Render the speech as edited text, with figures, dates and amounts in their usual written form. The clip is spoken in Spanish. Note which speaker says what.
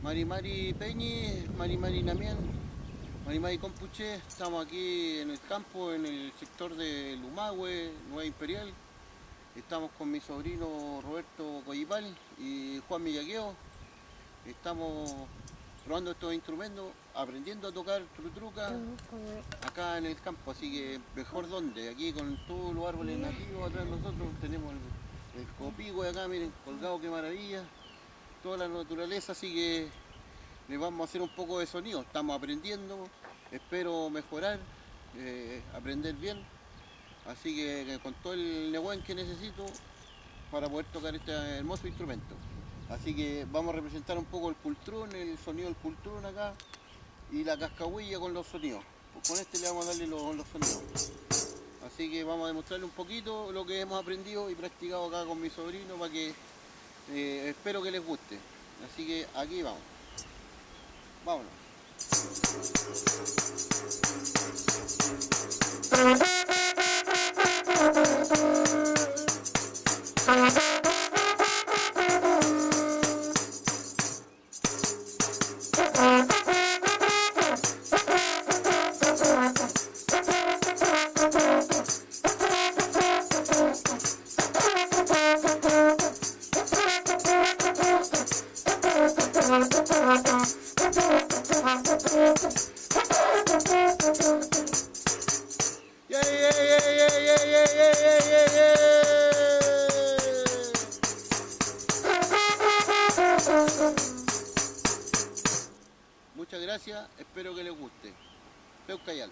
Speaker 1: Mari Mari Peñi, Mari Mari Namián, Mari Mari Compuche. Estamos aquí en el campo, en el sector de Lumahue, Nueva Imperial. Estamos con mi sobrino Roberto Collipal y Juan Millaqueo. Estamos probando estos instrumentos, aprendiendo a tocar trutruca acá en el campo, así que mejor donde, aquí con todos los árboles nativos atrás de nosotros tenemos el copihue acá, miren, colgado, qué maravilla, toda la naturaleza, así que les vamos a hacer un poco de sonido, estamos aprendiendo, espero mejorar, aprender bien, así que con todo el nehuén que necesito para poder tocar este hermoso instrumento. Así que vamos a representar un poco el pultrón, el sonido del pultrón acá y la cascahuilla con los sonidos. Pues con este le vamos a darle los sonidos. Así que vamos a demostrarle un poquito lo que hemos aprendido y practicado acá con mi sobrino para que espero que les guste. Así que aquí vamos. Vámonos. Muchas gracias, espero que les guste. Peucayal.